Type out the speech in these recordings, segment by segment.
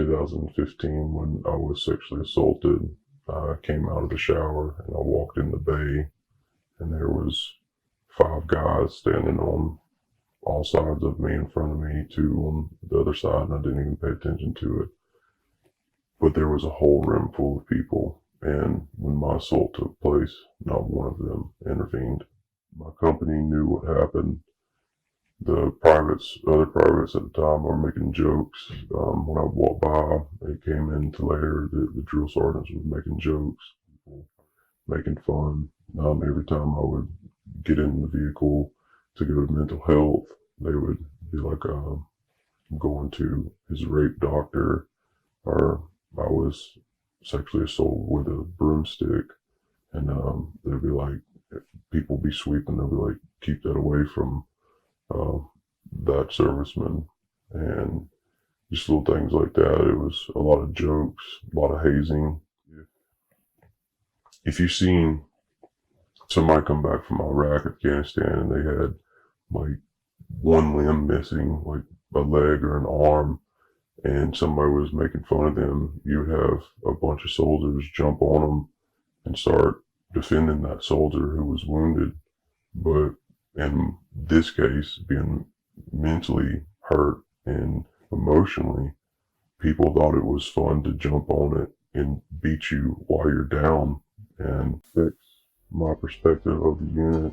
2015 when I was sexually assaulted. I came out of the shower and I walked in the bay, and there was 5 guys standing on all sides of me, in front of me, 2 on the other side, and I didn't even pay attention to it. But there was a whole room full of people, and when my assault took place, not one of them intervened. My company knew what happened. The other privates at the time were making jokes. When I walked by, it came into later that the drill sergeants was making jokes, making fun. Every time I would get in the vehicle to go to mental health, they would be like, going to his rape doctor, or I was sexually assaulted with a broomstick, and they'd be like, people be sweeping, they'll be like, keep that away from uh, that serviceman, and just little things like that. It was a lot of jokes, a lot of hazing. If you've seen somebody come back from Iraq, Afghanistan, and they had like one limb missing, like a leg or an arm, and somebody was making fun of them, you would have a bunch of soldiers jump on them and start defending that soldier who was wounded. But in this case, being mentally hurt and emotionally, people thought it was fun to jump on it and beat you while you're down and fix my perspective of the unit.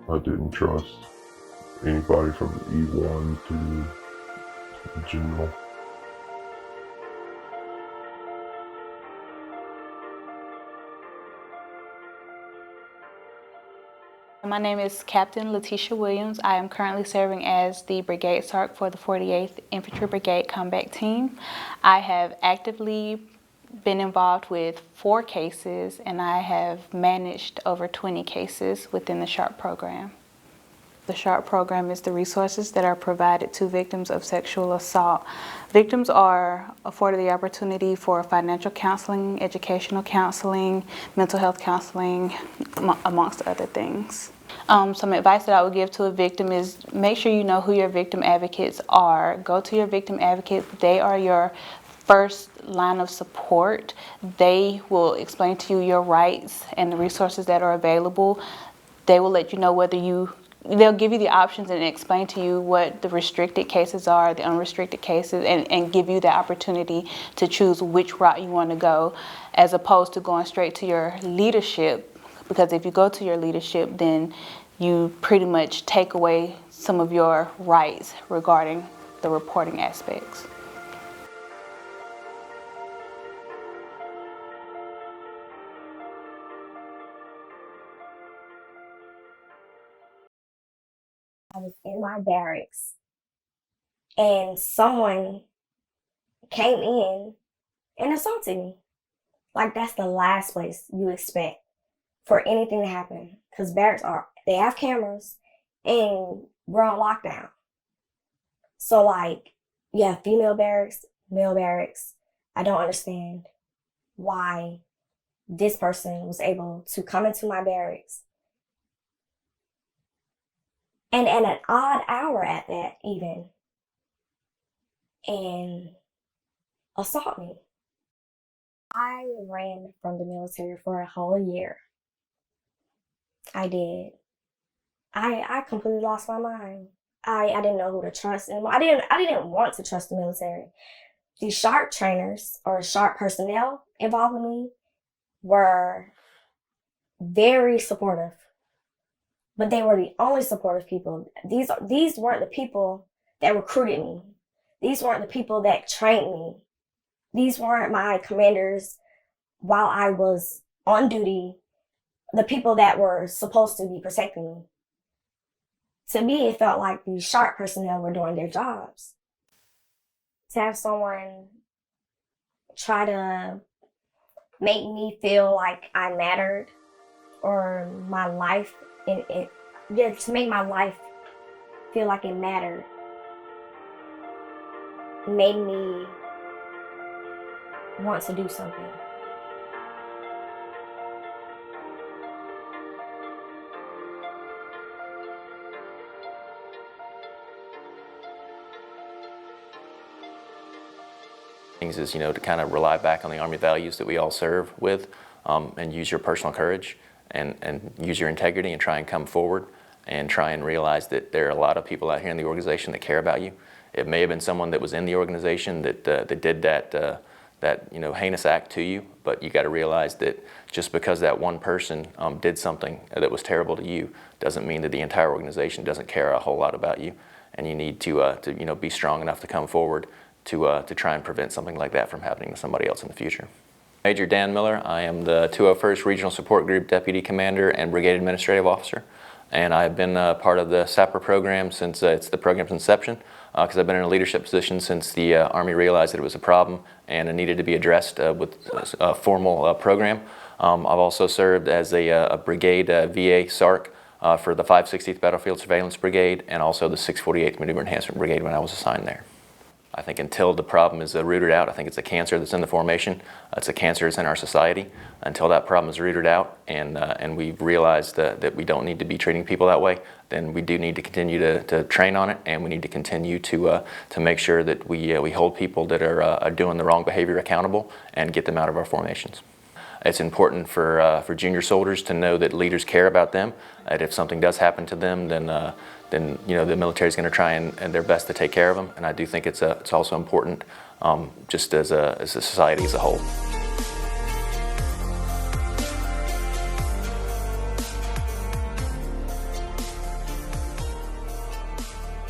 I didn't trust anybody from E1 to general. My name is Captain Letitia Williams. I am currently serving as the Brigade Sergeant for the 48th Infantry Brigade Combat Team. I have actively been involved with 4 cases, and I have managed over 20 cases within the SHARP program. The SHARP program is the resources that are provided to victims of sexual assault. Victims are afforded the opportunity for financial counseling, educational counseling, mental health counseling, amongst other things. Some advice that I would give to a victim is make sure you know who your victim advocates are. Go to your victim advocates. They are your first line of support. They will explain to you your rights and the resources that are available. They will let you know they'll give you the options and explain to you what the restricted cases are, the unrestricted cases, and give you the opportunity to choose which route you want to go, as opposed to going straight to your leadership. Because if you go to your leadership, then you pretty much take away some of your rights regarding the reporting aspects. I was in my barracks and someone came in and assaulted me. Like, that's the last place you expect for anything to happen. Because barracks they have cameras and we're on lockdown. So, like, you have female barracks, male barracks. I don't understand why this person was able to come into my barracks and at an odd hour at that, even, and assault me. I ran from the military for a whole year. I did. I completely lost my mind. I didn't know who to trust anymore. I didn't want to trust the military. The SHARP trainers or SHARP personnel involved with me were very supportive, but they were the only supportive people. These weren't the people that recruited me. These weren't the people that trained me. These weren't my commanders while I was on duty, the people that were supposed to be protecting me. To me, it felt like the SHARP personnel were doing their jobs. To have someone try to make me feel like I mattered, or my life, to make my life feel like it mattered, made me want to do something. Things is, to kind of rely back on the Army values that we all serve with, and use your personal courage and use your integrity and try and come forward and try and realize that there are a lot of people out here in the organization that care about you. It may have been someone that was in the organization that did that heinous act to you, but you got to realize that just because that one person did something that was terrible to you doesn't mean that the entire organization doesn't care a whole lot about you, and you need to be strong enough to come forward to try and prevent something like that from happening to somebody else in the future. Major Dan Miller, I am the 201st Regional Support Group Deputy Commander and Brigade Administrative Officer, and I've been part of the SAPR program since it's the program's inception, because I've been in a leadership position since the Army realized that it was a problem and it needed to be addressed with a formal program. I've also served as a brigade VA SARC for the 560th Battlefield Surveillance Brigade and also the 648th Maneuver Enhancement Brigade when I was assigned there. I think until the problem is rooted out, I think it's a cancer that's in the formation. It's a cancer that's in our society. Until that problem is rooted out and we've realized that we don't need to be treating people that way, then we do need to continue to train on it, and we need to continue to make sure that we hold people that are doing the wrong behavior accountable and get them out of our formations. It's important for junior soldiers to know that leaders care about them, that if something does happen to them, then the military is going to try and their best to take care of them. And I do think it's also important just as a society as a whole.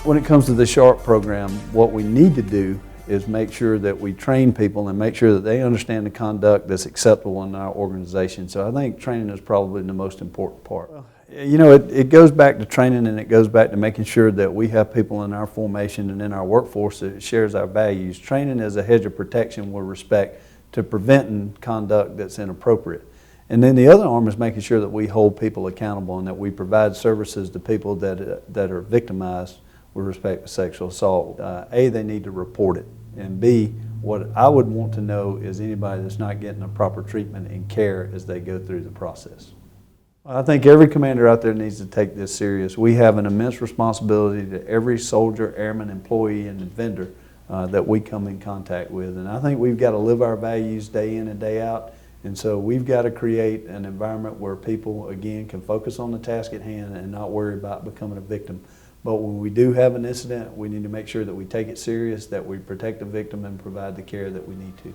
When it comes to the SHARP program, what we need to do is make sure that we train people and make sure that they understand the conduct that's acceptable in our organization. So I think training is probably the most important part. It goes back to training, and it goes back to making sure that we have people in our formation and in our workforce that shares our values. Training is a hedge of protection with respect to preventing conduct that's inappropriate. And then the other arm is making sure that we hold people accountable and that we provide services to people that are victimized with respect to sexual assault. A, they need to report it. And B, what I would want to know is anybody that's not getting the proper treatment and care as they go through the process. I think every commander out there needs to take this serious. We have an immense responsibility to every soldier, airman, employee, and vendor that we come in contact with. And I think we've got to live our values day in and day out. And so we've got to create an environment where people, again, can focus on the task at hand and not worry about becoming a victim. But when we do have an incident, we need to make sure that we take it serious, that we protect the victim and provide the care that we need to.